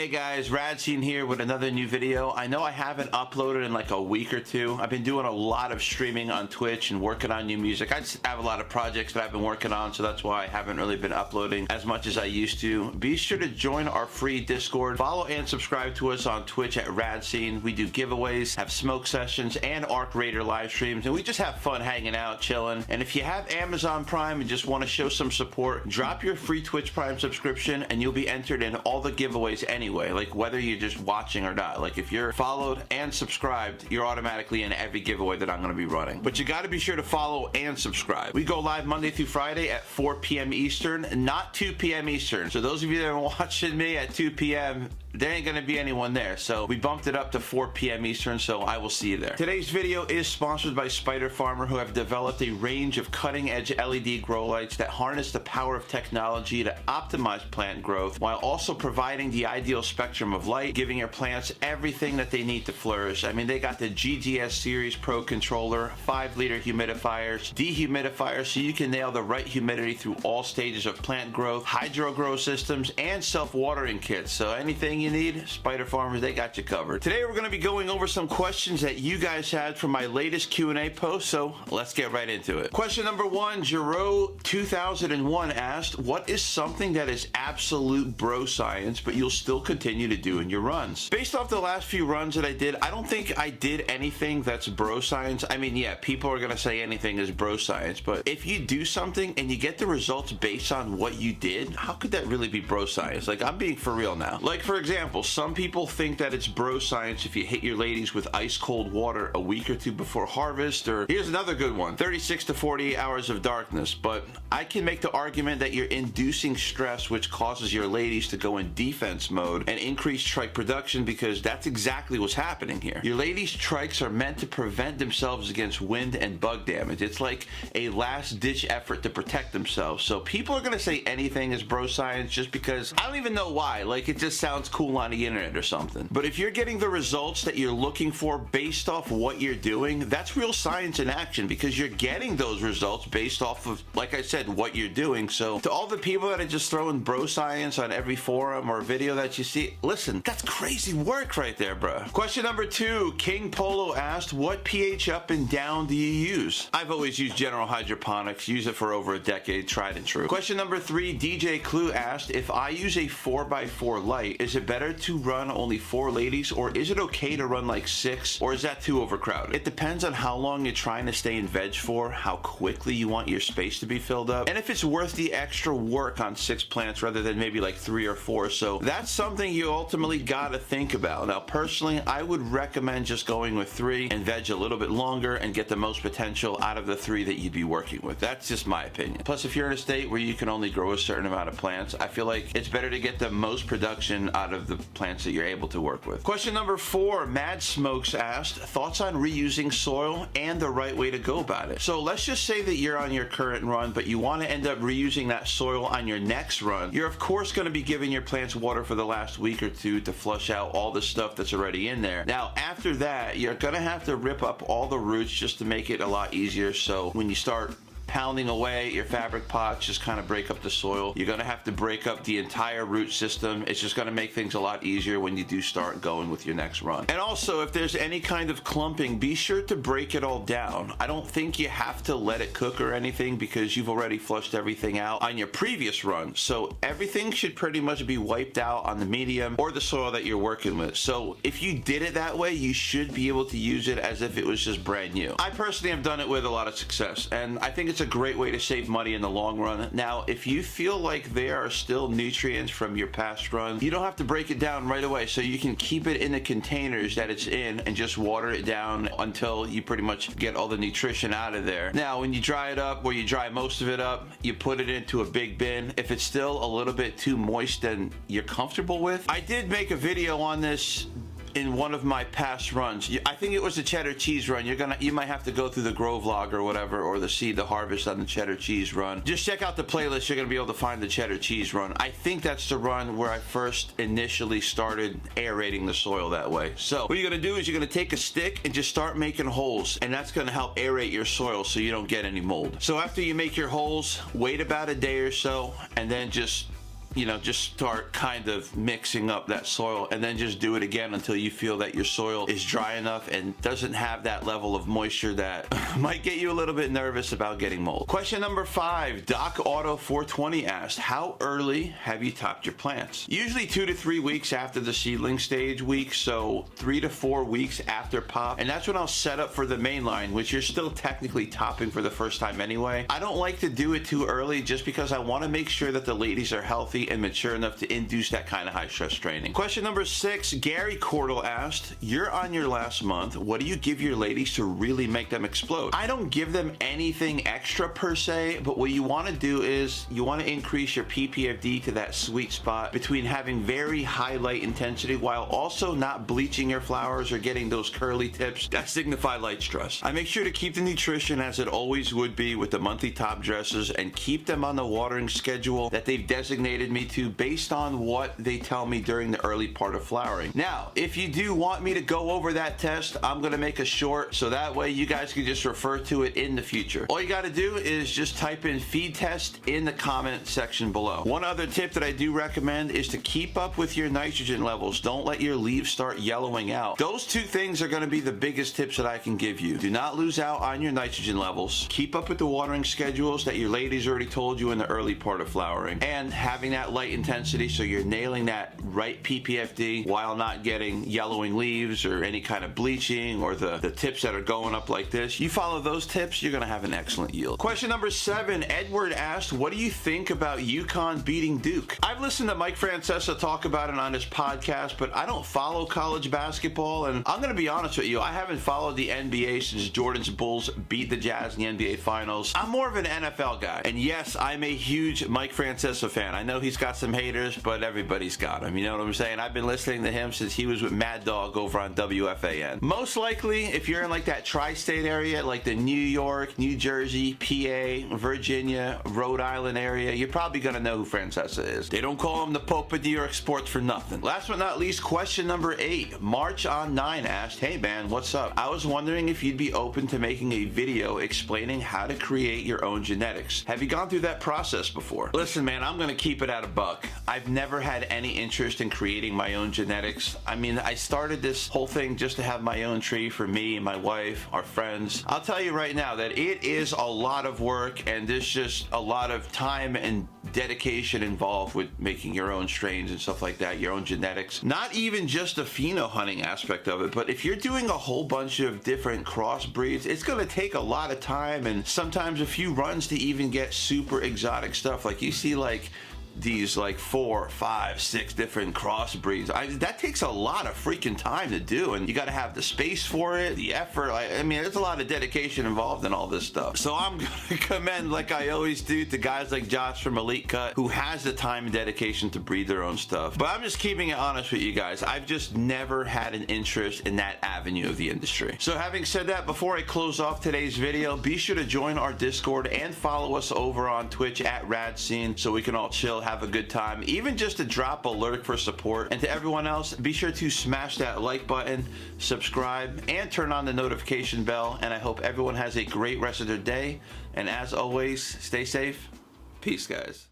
Hey guys, Radcene here with another new video. I know I haven't uploaded in like a week or two. I've been doing a lot of streaming on Twitch and working on new music. I just have a lot of projects that I've been working on, so that's why I haven't really been uploading as much as I used to. Be sure to join our free Discord. Follow and subscribe to us on Twitch at Radcene. We do giveaways, have smoke sessions, and Arc Raider live streams, and we just have fun hanging out, chilling. And if you have Amazon Prime and just want to show some support, drop your free Twitch Prime subscription and you'll be entered in all the giveaways anyway, like whether you're just watching or not. Like if you're followed and subscribed, you're automatically in every giveaway that I'm going to be running. But you got to be sure to follow and subscribe. We go live Monday through Friday at 4 p.m. Eastern, not 2 p.m. Eastern. So those of you that are watching me at 2 p.m., there ain't gonna be anyone there, so we bumped it up to 4 p.m. Eastern, so I will see you there. Today's video is sponsored by Spider Farmer, who have developed a range of cutting-edge LED grow lights that harness the power of technology to optimize plant growth while also providing the ideal spectrum of light, giving your plants everything that they need to flourish. I mean, they got the GGS Series Pro controller, 5-liter humidifiers, dehumidifiers so you can nail the right humidity through all stages of plant growth, hydro grow systems, and self-watering kits. So anything you need, Spider Farmers, they got you covered. Today we're going to be going over some questions that you guys had from my latest Q&A post, so let's get right into it. Question number 1, Jero 2001 asked, what is something that is absolute bro science but you'll still continue to do in your runs? Based off the last few runs that I did, I don't think I did anything that's bro science. I mean, yeah, people are going to say anything is bro science, but if you do something and you get the results based on what you did, how could that really be bro science? Like, I'm being for real now. Like, for example, some people think that it's bro science if you hit your ladies with ice cold water a week or two before harvest, or here's another good one, 36 to 48 hours of darkness. But I can make the argument that you're inducing stress, which causes your ladies to go in defense mode and increase trike production, because that's exactly what's happening here. Your ladies' trikes are meant to prevent themselves against wind and bug damage. It's like a last ditch effort to protect themselves. So people are gonna say anything is bro science just because I don't even know why. Like, it just sounds cool on the internet or something. But if you're getting the results that you're looking for based off what you're doing, that's real science in action, because you're getting those results based off of, like I said, what you're doing. So to all the people that are just throwing bro science on every forum or video that you see, listen, that's crazy work right there, bro. Question number 2, King Polo asked, what pH up and down do you use? I've always used general hydroponics, use it for over a decade, tried and true. Question number 3, DJ Clue asked, if I use a 4x4 light, is it better to run only 4 ladies, or is it okay to run like 6, or is that too overcrowded? It depends on how long you're trying to stay in veg for, how quickly you want your space to be filled up, and if it's worth the extra work on 6 plants rather than maybe like 3 or 4. So that's something you ultimately gotta think about. Now personally, I would recommend just going with 3 and veg a little bit longer and get the most potential out of the 3 that you'd be working with. That's just my opinion. Plus, if you're in a state where you can only grow a certain amount of plants, I feel like it's better to get the most production out of the plants that you're able to work with. Question number 4, Mad Smokes asked, thoughts on reusing soil and the right way to go about it. So let's just say that you're on your current run, but you want to end up reusing that soil on your next run. You're of course going to be giving your plants water for the last week or two to flush out all the stuff that's already in there. Now after that, you're going to have to rip up all the roots just to make it a lot easier. So when you start pounding away your fabric pots, just kind of break up the soil. You're going to have to break up the entire root system. It's just going to make things a lot easier when you do start going with your next run. And also, if there's any kind of clumping, be sure to break it all down. I don't think you have to let it cook or anything, because you've already flushed everything out on your previous run. So everything should pretty much be wiped out on the medium or the soil that you're working with. So if you did it that way, you should be able to use it as if it was just brand new. I personally have done it with a lot of success, and I think it's a great way to save money in the long run. Now, if you feel like there are still nutrients from your past run, you don't have to break it down right away, so you can keep it in the containers that it's in and just water it down until you pretty much get all the nutrition out of there. Now, when you dry it up, or you dry most of it up, you put it into a big bin. If it's still a little bit too moist than you're comfortable with, I did make a video on this in one of my past runs. I think it was a cheddar cheese run. You might have to go through the grow vlog or whatever, or the seed to harvest on the cheddar cheese run. Just check out the playlist. You're gonna be able to find the cheddar cheese run. I think that's the run where I first initially started aerating the soil that way. So what you're gonna do is you're gonna take a stick and just start making holes, and that's gonna help aerate your soil so you don't get any mold. So after you make your holes, wait about a day or so, and then just just start kind of mixing up that soil, and then just do it again until you feel that your soil is dry enough and doesn't have that level of moisture that might get you a little bit nervous about getting mold. Question number 5, Doc Auto 420 asked, how early have you topped your plants? Usually 2 to 3 weeks after the seedling stage week, so 3 to 4 weeks after pop, and that's when I'll set up for the main line, which you're still technically topping for the first time anyway. I don't like to do it too early just because I want to make sure that the ladies are healthy and mature enough to induce that kind of high stress training. Question number 6, Gary Cordell asked, you're on your last month, what do you give your ladies to really make them explode? I don't give them anything extra per se, but what you want to do is you want to increase your PPFD to that sweet spot between having very high light intensity while also not bleaching your flowers or getting those curly tips that signify light stress. I make sure to keep the nutrition as it always would be with the monthly top dressers and keep them on the watering schedule that they've designated me to based on what they tell me during the early part of flowering. Now, if you do want me to go over that test, I'm going to make a short so that way you guys can just refer to it in the future. All you got to do is just type in feed test in the comment section below. One other tip that I do recommend is to keep up with your nitrogen levels. Don't let your leaves start yellowing out. Those two things are going to be the biggest tips that I can give you. Do not lose out on your nitrogen levels. Keep up with the watering schedules that your ladies already told you in the early part of flowering, and having that light intensity so you're nailing that right PPFD while not getting yellowing leaves or any kind of bleaching or the tips that are going up like this. You follow those tips, you're going to have an excellent yield. Question number 7, Edward asked, what do you think about UConn beating Duke? I've listened to Mike Francesa talk about it on his podcast, but I don't follow college basketball, and I'm going to be honest with you, I haven't followed the NBA since Jordan's Bulls beat the Jazz in the NBA Finals. I'm more of an NFL guy, and yes, I'm a huge Mike Francesa fan. I know he's got some haters, but everybody's got him, you know what I'm saying? I've been listening to him since he was with Mad Dog over on WFAN. Most likely, if you're in like that tri-state area, like the New York, New Jersey, PA, Virginia, Rhode Island area, you're probably going to know who Francesa is. They don't call him the Pope of New York sports for nothing. Last but not least, question number 8, March on 9 asked, hey man, what's up? I was wondering if you'd be open to making a video explaining how to create your own genetics. Have you gone through that process before? Listen man, I'm going to keep it at a buck. I've never had any interest in creating my own genetics. I mean, I started this whole thing just to have my own tree for me, my wife, our friends. I'll tell you right now that it is a lot of work, and there's just a lot of time and dedication involved with making your own strains and stuff like that, your own genetics. Not even just the pheno hunting aspect of it, but if you're doing a whole bunch of different crossbreeds, it's going to take a lot of time and sometimes a few runs to even get super exotic stuff. Like you see like these like 4, 5, 6 different crossbreeds. That takes a lot of freaking time to do, and you got to have the space for it, the effort. I mean, there's a lot of dedication involved in all this stuff. So I'm gonna commend, like I always do, to guys like Josh from Elite Cut who has the time and dedication to breed their own stuff. But I'm just keeping it honest with you guys. I've just never had an interest in that avenue of the industry. So having said that, before I close off today's video, be sure to join our Discord and follow us over on Twitch at RadScene so we can all chill, have a good time, even just to drop a lurk for support. And to everyone else, be sure to smash that like button, subscribe, and turn on the notification bell. And I hope everyone has a great rest of their day. And as always, stay safe. Peace, guys.